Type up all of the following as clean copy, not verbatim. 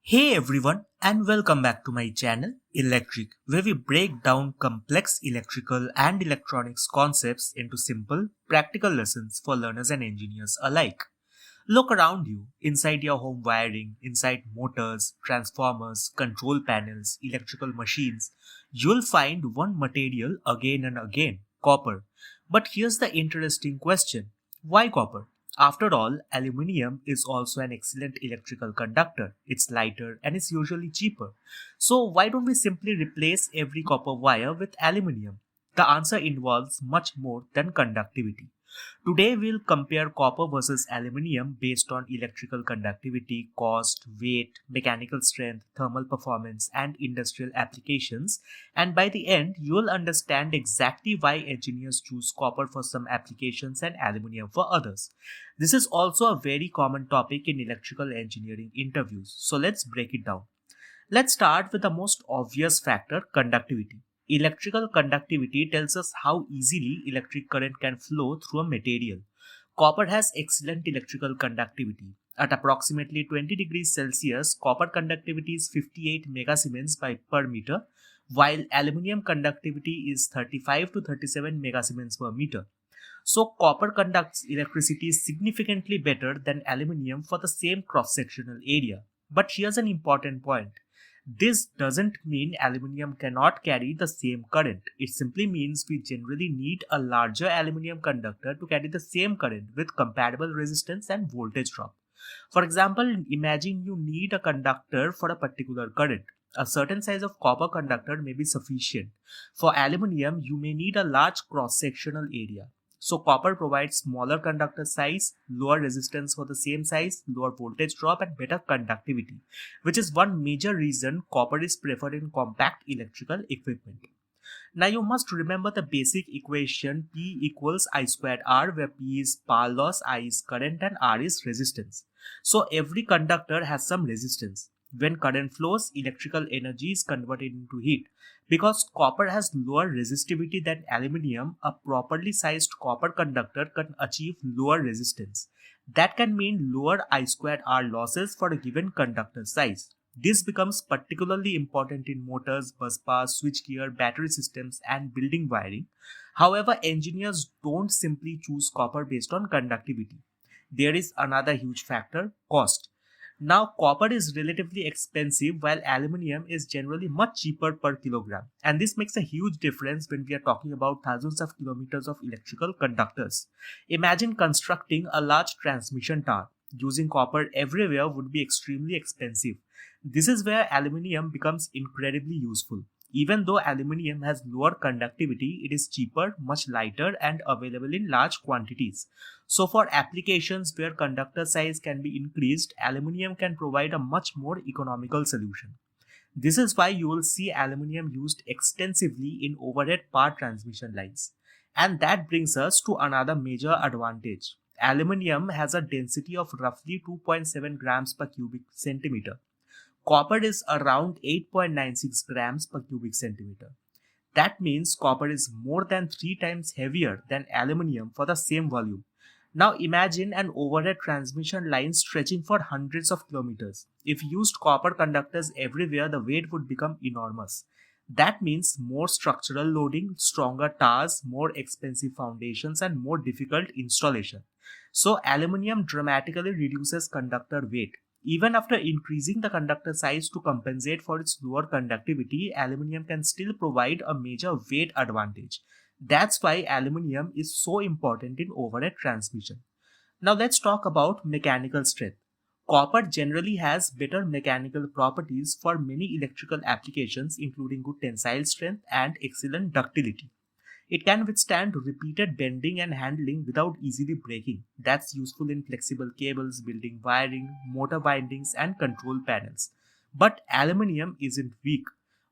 Hey everyone, and welcome back to my channel Electric, where we break down complex electrical and electronics concepts into simple, practical lessons for learners and engineers alike. Look around you, inside your home wiring, inside motors, transformers, control panels, electrical machines, you'll find one material again and again copper. But here's the interesting question: why copper? After all, aluminium is also an excellent electrical conductor. It's lighter and is usually cheaper. So, why don't we simply replace every copper wire with aluminium? The answer involves much more than conductivity. Today we'll compare copper versus aluminium based on electrical conductivity, cost, weight, mechanical strength, thermal performance, and industrial applications. And by the end, you'll understand exactly why engineers choose copper for some applications and aluminium for others. This is also a very common topic in electrical engineering interviews. So let's break it down. Let's start with the most obvious factor, conductivity. Electrical conductivity tells us how easily electric current can flow through a material. Copper has excellent electrical conductivity. At approximately 20 degrees Celsius, copper conductivity is 58 megasiemens per meter, while aluminium conductivity is 35 to 37 megasiemens per meter. So, copper conducts electricity significantly better than aluminium for the same cross sectional area. But here's an important point: this doesn't mean aluminium cannot carry the same current. It simply means we generally need a larger aluminium conductor to carry the same current with comparable resistance and voltage drop. For example, imagine you need a conductor for a particular current. A certain size of copper conductor may be sufficient. For aluminium, you may need a large cross-sectional area. So copper provides smaller conductor size, lower resistance for the same size, lower voltage drop, and better conductivity, which is one major reason copper is preferred in compact electrical equipment. Now you must remember the basic equation P equals I squared R, where P is power loss, I is current, and R is resistance. So every conductor has some resistance. When current flows, electrical energy is converted into heat. Because copper has lower resistivity than aluminium, a properly sized copper conductor can achieve lower resistance. That can mean lower I squared R losses for a given conductor size. This becomes particularly important in motors, bus bars, switchgear, battery systems, and building wiring. However, engineers don't simply choose copper based on conductivity. There is another huge factor, cost. Now, copper is relatively expensive while aluminium is generally much cheaper per kilogram. And this makes a huge difference when we are talking about thousands of kilometers of electrical conductors. Imagine constructing a large transmission tower. Using copper everywhere would be extremely expensive. This is where aluminium becomes incredibly useful. Even though aluminium has lower conductivity, it is cheaper, much lighter, and available in large quantities. So, for applications where conductor size can be increased, aluminium can provide a much more economical solution. This is why you will see aluminium used extensively in overhead power transmission lines. And that brings us to another major advantage. Aluminium has a density of roughly 2.7 grams per cubic centimeter. Copper is around 8.96 grams per cubic centimeter. That means copper is more than 3 times heavier than aluminium for the same volume. Now imagine an overhead transmission line stretching for hundreds of kilometers. If you used copper conductors everywhere, the weight would become enormous. That means more structural loading, stronger towers, more expensive foundations, and more difficult installation. So aluminium dramatically reduces conductor weight. Even after increasing the conductor size to compensate for its lower conductivity, aluminium can still provide a major weight advantage. That's why aluminium is so important in overhead transmission. Now let's talk about mechanical strength. Copper generally has better mechanical properties for many electrical applications, including good tensile strength and excellent ductility. It can withstand repeated bending and handling without easily breaking. That's useful in flexible cables, building wiring, motor windings, and control panels. But aluminium isn't weak.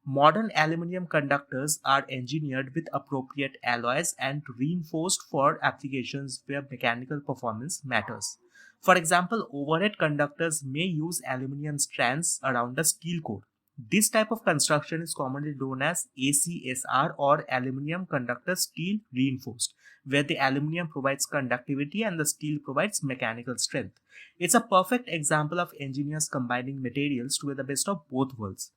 Modern aluminium conductors are engineered with appropriate alloys and reinforced for applications where mechanical performance matters. For example, overhead conductors may use aluminium strands around a steel core. This type of construction is commonly known as ACSR or aluminum conductor steel reinforced, where the aluminum provides conductivity and the steel provides mechanical strength. It's a perfect example of engineers combining materials to get the best of both worlds.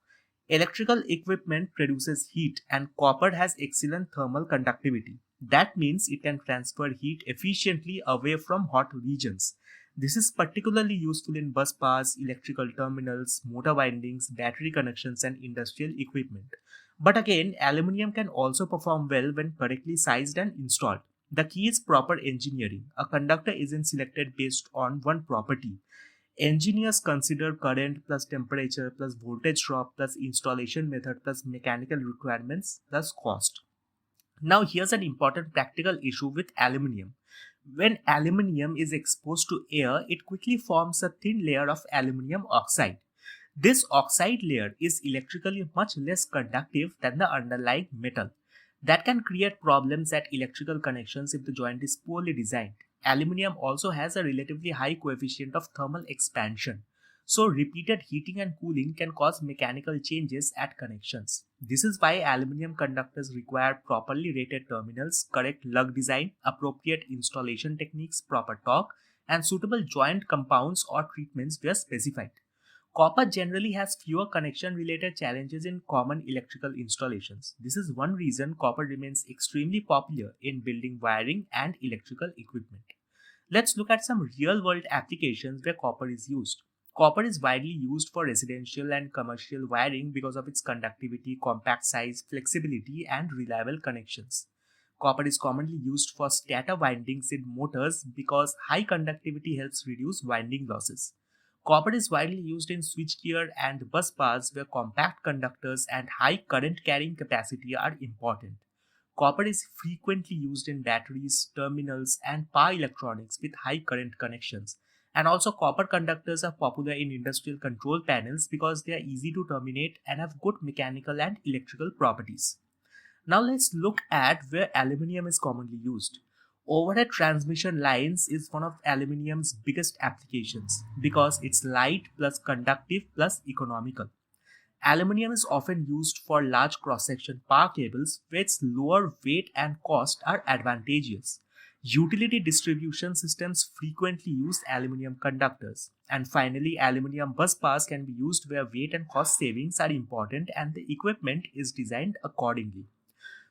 Electrical equipment produces heat, and copper has excellent thermal conductivity. That means it can transfer heat efficiently away from hot regions. This is particularly useful in bus bars, electrical terminals, motor windings, battery connections, and industrial equipment. But again, aluminium can also perform well when correctly sized and installed. The key is proper engineering. A conductor isn't selected based on one property. Engineers consider current plus temperature plus voltage drop plus installation method plus mechanical requirements plus cost. Now, here's an important practical issue with aluminium. When aluminium is exposed to air, it quickly forms a thin layer of aluminium oxide. This oxide layer is electrically much less conductive than the underlying metal. That can create problems at electrical connections if the joint is poorly designed. Aluminium also has a relatively high coefficient of thermal expansion, so repeated heating and cooling can cause mechanical changes at connections. This is why aluminium conductors require properly rated terminals, correct lug design, appropriate installation techniques, proper torque, and suitable joint compounds or treatments where specified. Copper generally has fewer connection related challenges in common electrical installations. This is one reason copper remains extremely popular in building wiring and electrical equipment. Let's look at some real world applications where copper is used. Copper is widely used for residential and commercial wiring because of its conductivity, compact size, flexibility, and reliable connections. Copper is commonly used for stator windings in motors because high conductivity helps reduce winding losses. Copper is widely used in switchgear and bus bars where compact conductors and high current carrying capacity are important. Copper is frequently used in batteries, terminals, and power electronics with high current connections. And also, copper conductors are popular in industrial control panels because they are easy to terminate and have good mechanical and electrical properties. Now let's look at where aluminium is commonly used. Overhead transmission lines is one of aluminium's biggest applications because it's light plus conductive plus economical. Aluminium is often used for large cross-section power cables where its lower weight and cost are advantageous. Utility distribution systems frequently use aluminium conductors. And finally, aluminium bus bars can be used where weight and cost savings are important and the equipment is designed accordingly.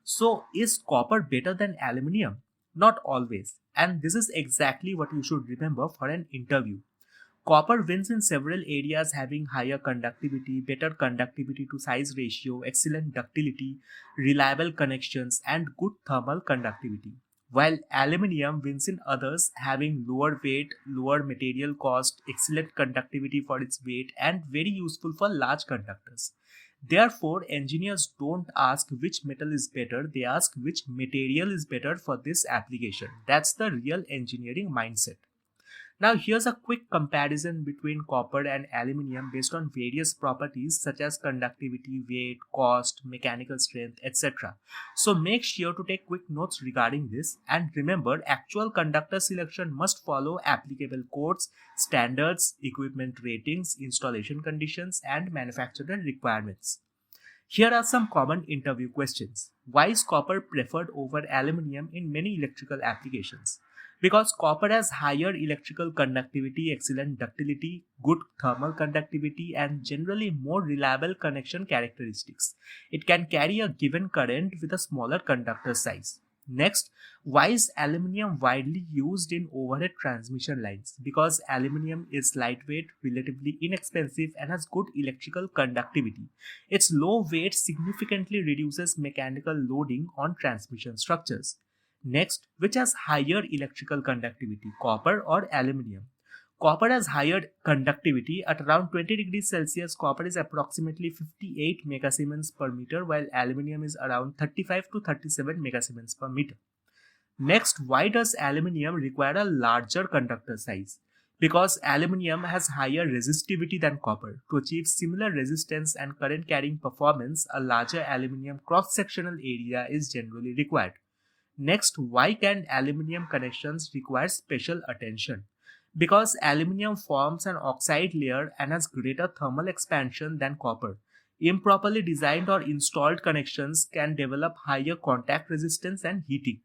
So, is copper better than aluminium? Not always. And this is exactly what you should remember for an interview. Copper wins in several areas, having higher conductivity, better conductivity to size ratio, excellent ductility, reliable connections, and good thermal conductivity. While aluminium wins in others, having lower weight, lower material cost, excellent conductivity for its weight, and very useful for large conductors. Therefore, engineers don't ask which metal is better, they ask which material is better for this application. That's the real engineering mindset. Now, here's a quick comparison between copper and aluminium based on various properties such as conductivity, weight, cost, mechanical strength, etc. So, make sure to take quick notes regarding this and remember actual conductor selection must follow applicable codes, standards, equipment ratings, installation conditions, and manufacturer requirements. Here are some common interview questions. Why is copper preferred over aluminium in many electrical applications? Because copper has higher electrical conductivity, excellent ductility, good thermal conductivity, and generally more reliable connection characteristics. It can carry a given current with a smaller conductor size. Next, why is aluminium widely used in overhead transmission lines? Because aluminium is lightweight, relatively inexpensive, and has good electrical conductivity. Its low weight significantly reduces mechanical loading on transmission structures. Next, which has higher electrical conductivity, copper or aluminium? Copper has higher conductivity. At around 20 degrees Celsius, copper is approximately 58 megasiemens per meter, while aluminium is around 35 to 37 megasiemens per meter. Next, why does aluminium require a larger conductor size? Because aluminium has higher resistivity than copper. To achieve similar resistance and current carrying performance, a larger aluminium cross-sectional area is generally required. Next, why can aluminium connections require special attention? Because aluminium forms an oxide layer and has greater thermal expansion than copper. Improperly designed or installed connections can develop higher contact resistance and heating.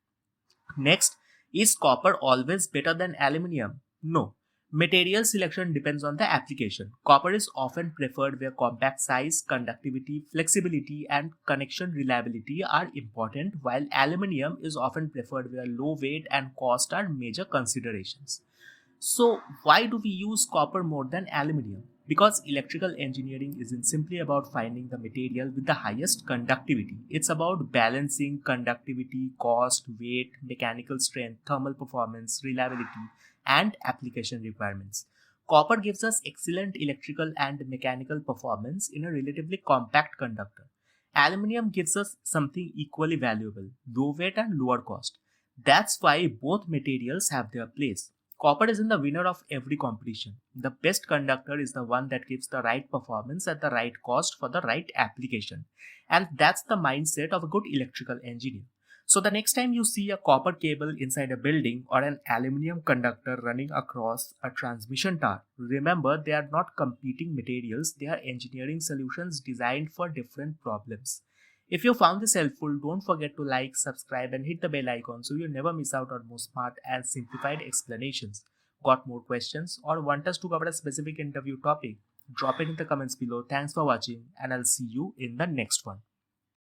Next, is copper always better than aluminium? No. Material selection depends on the application. Copper is often preferred where compact size, conductivity, flexibility, and connection reliability are important, while aluminium is often preferred where low weight and cost are major considerations. So, why do we use copper more than aluminium? Because electrical engineering isn't simply about finding the material with the highest conductivity. It's about balancing conductivity, cost, weight, mechanical strength, thermal performance, reliability, and application requirements. Copper gives us excellent electrical and mechanical performance in a relatively compact conductor. Aluminium gives us something equally valuable, low weight and lower cost. That's why both materials have their place. Copper isn't the winner of every competition. The best conductor is the one that gives the right performance at the right cost for the right application. And that's the mindset of a good electrical engineer. So the next time you see a copper cable inside a building or an aluminum conductor running across a transmission tower, remember they are not competing materials, they are engineering solutions designed for different problems. If you found this helpful, don't forget to like, subscribe, and hit the bell icon so you never miss out on more smart and simplified explanations. Got more questions or want us to cover a specific interview topic? Drop it in the comments below. Thanks for watching, and I'll see you in the next one.